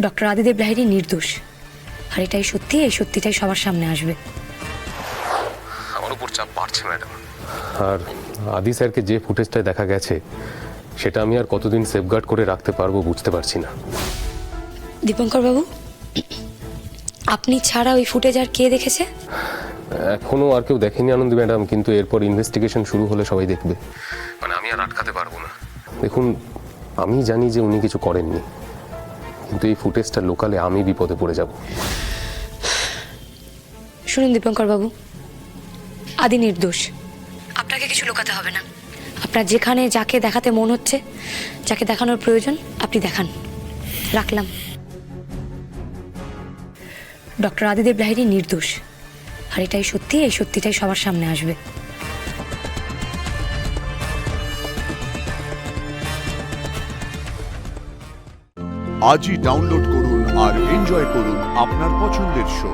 Doctor আদিদেব Lahiri নির্দোষ, আর এটাই সত্যি, এই সত্যিটাই সবার সামনে আসবে। আমার উপর চাপ বাড়ছে ম্যাডাম। আর আদি স্যারকে যে ফুটেজটায় দেখা গেছে সেটা আমি আর কতদিন সেফগার্ড করে রাখতে পারবো বুঝতে পারছি না। দীপঙ্কর বাবু, আপনি ছাড়া ওই ফুটেজ আর কে দেখেছে? এখনো আর কেউ দেখেনি আনন্দ ম্যাডাম, কিন্তু এরপর ইনভেস্টিগেশন শুরু হলে সবাই দেখবে। মানে আমি আর আটকাতে পারবো না। দেখুন, আমি জানি যে উনি কিছু করেননি, কিন্তু এই ফুটেজটা লোকালে আমি বিপদে পড়ে যাব। শুনুন দীপঙ্কর বাবু, আদি নির্দোষ, আপনাকে কিছু লুকাতে হবে না। আপনার যেখানে যাকে দেখাতে মন হচ্ছে, যাকে দেখানোর প্রয়োজন আপনি দেখান। রাখলাম। ডক্টর আদিদেব লাহিড়ী নির্দোষ, আর এটাই সত্যি, এই সত্যিটাই সবার সামনে আসবে। আজই ডাউনলোড করুন আর এনজয় করুন আপনার পছন্দের শো।